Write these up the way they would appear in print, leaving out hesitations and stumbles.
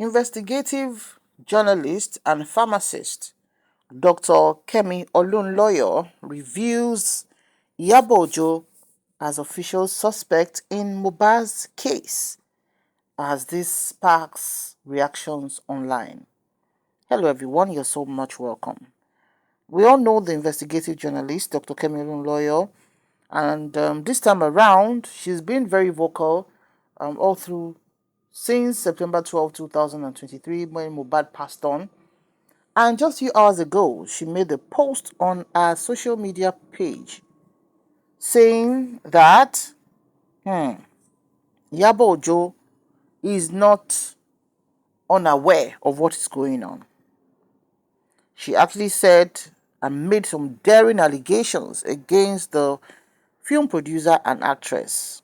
Investigative journalist and pharmacist Dr. Kemi Olunloyo reveals Iyabo Ojo as official suspect in Mohbad'S case as this sparks reactions online. Hello everyone, you're so much welcome. We all know the investigative journalist Dr. Kemi Olunloyo, and this time around she's been very vocal all through since September 12, 2023, when Mohbad passed on. And just a few hours ago, she made a post on her social media page saying that Iyabo Ojo is not unaware of what is going on. She actually said and made some daring allegations against the film producer and actress.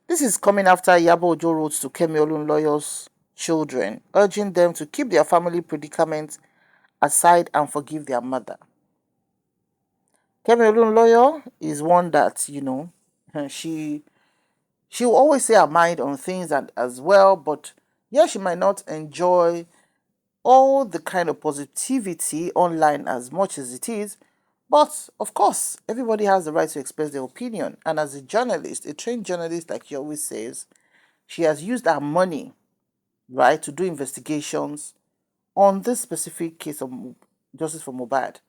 This is coming after Iyabo Ojo wrote to Kemi Olunloyo's children, urging them to keep their family predicament aside and forgive their mother. Kemi Olunloyo is one that, she will always say her mind on things and as well, but yeah, she might not enjoy all the kind of positivity online as much as it is. But of course, everybody has the right to express their opinion. And as a journalist, a trained journalist, like she always says, she has used her money, right, to do investigations on this specific case of justice for Mohbad.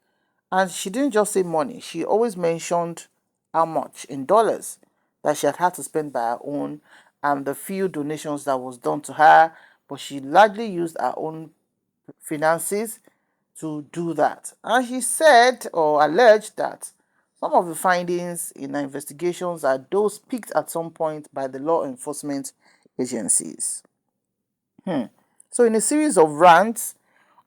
And she didn't just say money, she always mentioned how much in dollars that she had to spend by her own and the few donations that was done to her. But she largely used her own finances to do that. And she said or alleged that some of the findings in her investigations are those picked at some point by the law enforcement agencies. So in a series of rants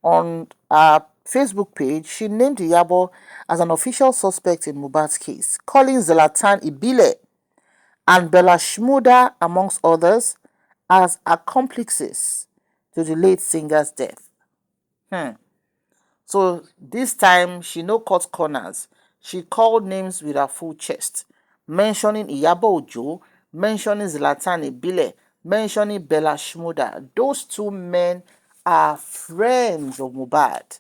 on her Facebook page, she named Iyabo as an official suspect in Mohbad's case, calling Zlatan Ibile and Bella Shmurda, amongst others, as accomplices to the late singer's death. So this time, she no cut corners. She called names with her full chest, mentioning Iyabo Ojo, mentioning Zlatan Ibile, mentioning Bella Shmurda. Those two men are friends of Mohbad.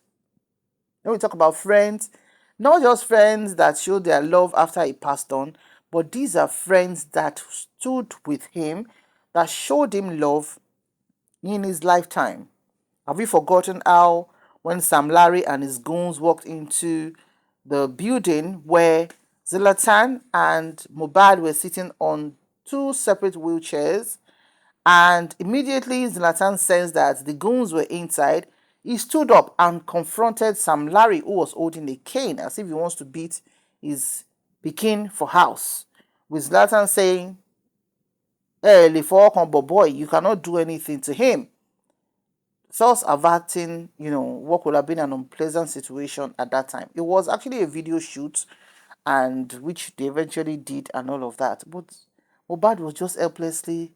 When we talk about friends, not just friends that showed their love after he passed on, but these are friends that stood with him, that showed him love in his lifetime. Have we forgotten how when Sam Larry and his goons walked into the building where Zlatan and Mohbad were sitting on two separate wheelchairs, and immediately Zlatan sensed that the goons were inside, he stood up and confronted Sam Larry, who was holding a cane as if he wants to beat his pikin for house, with Zlatan saying, "Hey, boy, you cannot do anything to him." Thus averting, what could have been an unpleasant situation at that time. It was actually a video shoot, and which they eventually did and all of that. But Mohbad was just helplessly,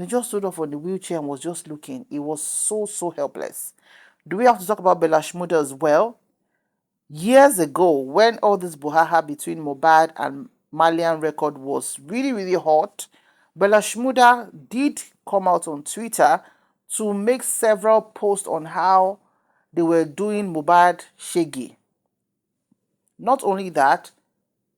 just stood up on the wheelchair and was just looking. He was so, so helpless. Do we have to talk about Bella Shmurda as well? Years ago, when all this brouhaha between Mohbad and Malian record was really, really hot, Bella Shmurda did come out on Twitter to make several posts on how they were doing Mohbad shaggy. Not only that,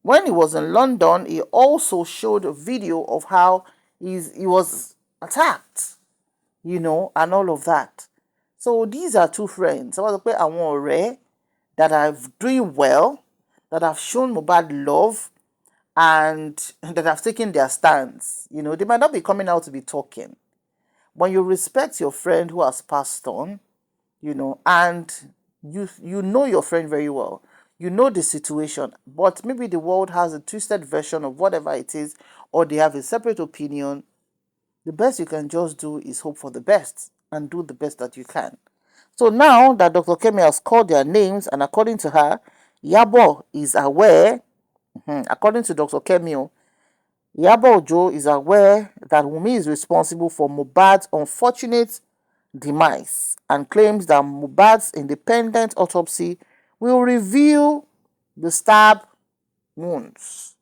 when he was in London, he also showed a video of how he was attacked, and all of that. So these are two friends. That are doing well, that have shown Mohbad love, and that have taken their stance. They might not be coming out to be talking. When you respect your friend who has passed on, and you know your friend very well, you know the situation, but maybe the world has a twisted version of whatever it is, or they have a separate opinion, the best you can just do is hope for the best and do the best that you can. So now that Dr. Kemi has called their names, and according to her, Iyabo is aware, according to Dr. Kemi, Iyabo Ojo is aware that Wunmi is responsible for Mohbad's unfortunate demise and claims that Mohbad's independent autopsy will reveal the stab wounds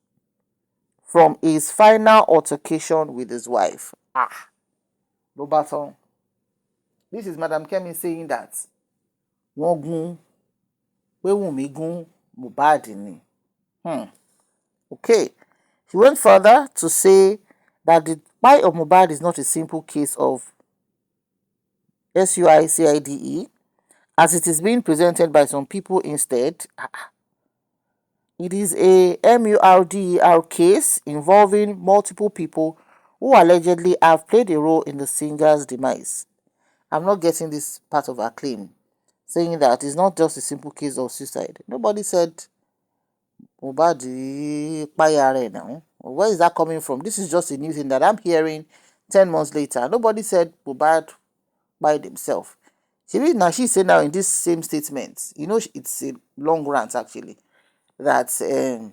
from his final altercation with his wife. Roberto. This is Madam Kemi saying that wọ́n gún pé Wunmi gún Mohbad ni. Okay. She went further to say that the plight of Mohbad is not a simple case of SUICIDE, as it is being presented by some people instead. It is a MURDER case involving multiple people who allegedly have played a role in the singer's demise. I'm not getting this part of her claim, saying that it's not just a simple case of suicide. Nobody said Mohbad payare now. Where is that coming from? This is just a new thing that I'm hearing 10 months later. Nobody said Mohbad by himself. She said now in this same statement, it's a long rant actually, that pé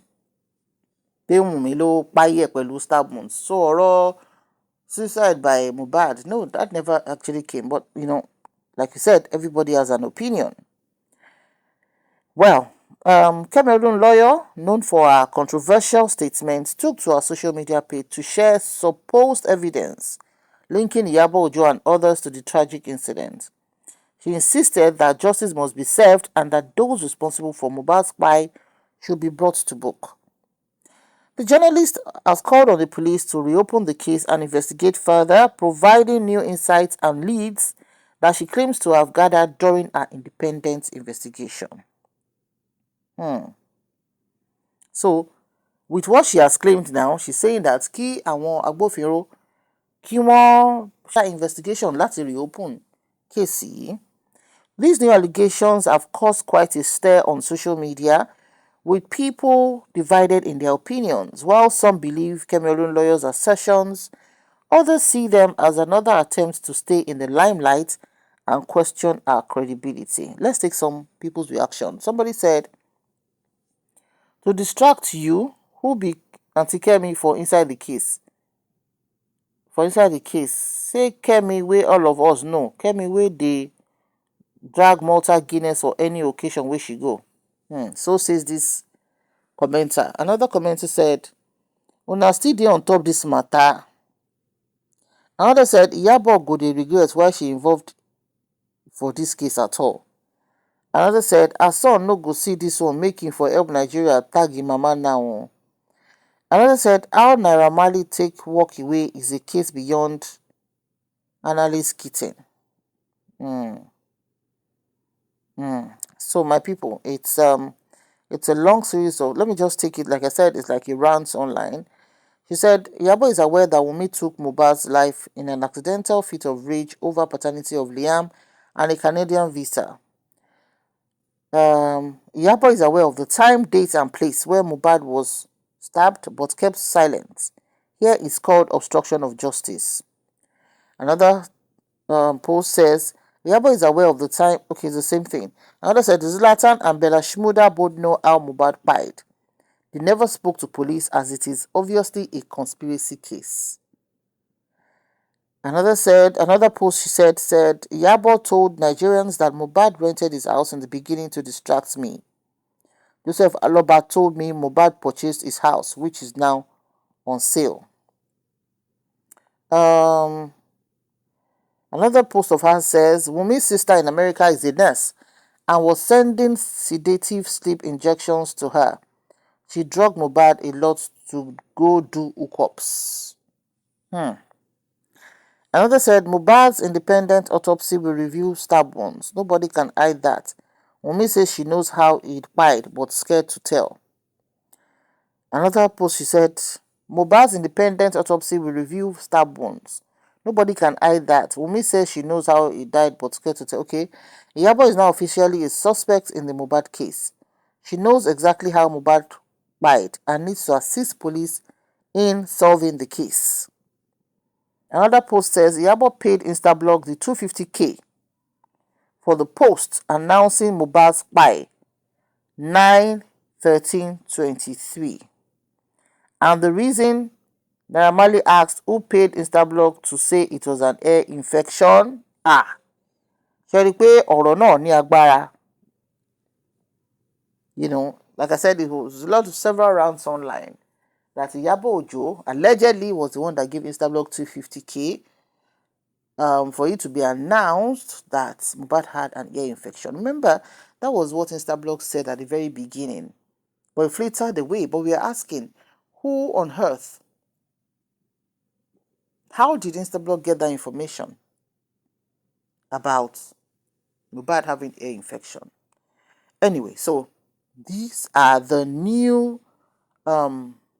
Wunmi ló páyẹ̀ pẹ̀lú stab wounds. So suicide by Mohbad, no, that never actually came. But like you said, everybody has an opinion. Well, Kemi Olunloyo, known for her controversial statements, took to her social media page to share supposed evidence linking Iyabo Ojo and others to the tragic incident. She insisted that justice must be served and that those responsible for Mohbad's spy should be brought to book. The journalist has called on the police to reopen the case and investigate further, providing new insights and leads that she claims to have gathered during her independent investigation. So, with what she has claimed now, she's saying that kí àwọn agbófinró kí wọ́n ṣe investigation láti reopen case yìí. These new allegations have caused quite a stir on social media, with people divided in their opinions. While some believe Kemi Olunloyo's assertions, others see them as another attempt to stay in the limelight and question our credibility. Let's take some people's reaction. Somebody said, to distract you, who be Auntie Kemi for inside the case? Say Kemi wey all of us know. Kemi wey dey drag Malta Guinness for any occasion where she go. So says this commenter. Another commenter said, una still dey on top this matter. Another said, Iyabo go dey regret why she involved for this case at all. Another said, her son no go see this one making for help Nigeria tag him mama now. Another said, how Naira Marley take walk away is a case beyond analyst kitten. So my people, it's a long series of, let me just take it, like I said, it's like a rant online. She said, Iyabo is aware that Wunmi took Mohbad's life in an accidental fit of rage over paternity of Liam and a Canadian visa. Iyabo is aware of the time, date and place where Mohbad was stabbed but kept silent. Here is called obstruction of justice. Another post says, Iyabo is aware of the time. Okay, it's the same thing. Another said, Zlatan and Bella Shmurda both know how Mohbad died. They never spoke to police as it is obviously a conspiracy case. Another post she said, Iyabo told Nigerians that Mohbad rented his house in the beginning to distract me. Joseph Aloba told me Mohbad purchased his house, which is now on sale. Another post of hers says, Wunmi's sister in America is a nurse and was sending sedative sleep injections to her. She drugged Mohbad a lot to go do hookups. Another said, Mohbad's independent autopsy will reveal stab wounds. Nobody can hide that. Wunmi says she knows how he died, but scared to tell. Another post, she said, Mohbad's independent autopsy will reveal stab wounds. Nobody can hide that. Wunmi says she knows how he died, but scared to tell. Okay, Iyabo is now officially a suspect in the Mohbad case. She knows exactly how Mohbad died and needs to assist police in solving the case. Another post says, Iyabo paid Instablog the 250k for the post announcing Mohbad's spy 9/13/23. And the reason Naira Marley asked who paid Instablog to say it was an air infection. Ṣé rí pé ọ̀rọ̀ náà ní agbára. Like I said, it was several rounds online that Iyabo Ojo allegedly was the one that gave Instablog 250k for it to be announced that Mohbad had an ear infection. Remember, that was what Instablog said at the very beginning. But it flittered away. But we are asking, who on earth? How did Instablog get that information about Mohbad having ear infection? Anyway, so these are the new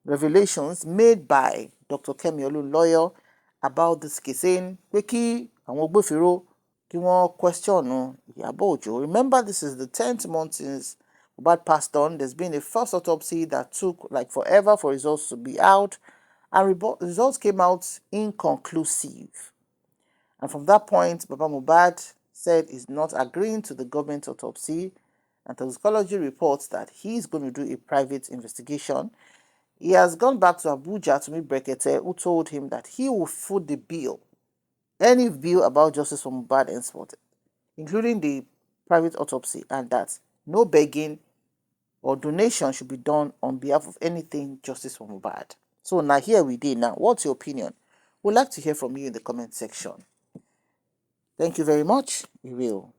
revelations made by Dr. Kemi Olunloyo about this case, saying pé kí àwọn agbófinró kí wọ́n question Iyabo Ojo. Remember, this is the 10th month since Mohbad passed on. There's been a first autopsy that took like forever for results to be out, and results came out inconclusive. And from that point, Baba Mohbad said he's not agreeing to the government autopsy, and toxicology reports that he's going to do a private investigation. He has gone back to Abuja to meet Brekete, who told him that he will foot the bill, any bill about justice for Mohbad and sport, including the private autopsy, and that no begging or donation should be done on behalf of anything justice for Mohbad. So now here we did. Now, what's your opinion? We'd like to hear from you in the comment section. Thank you very much. We will.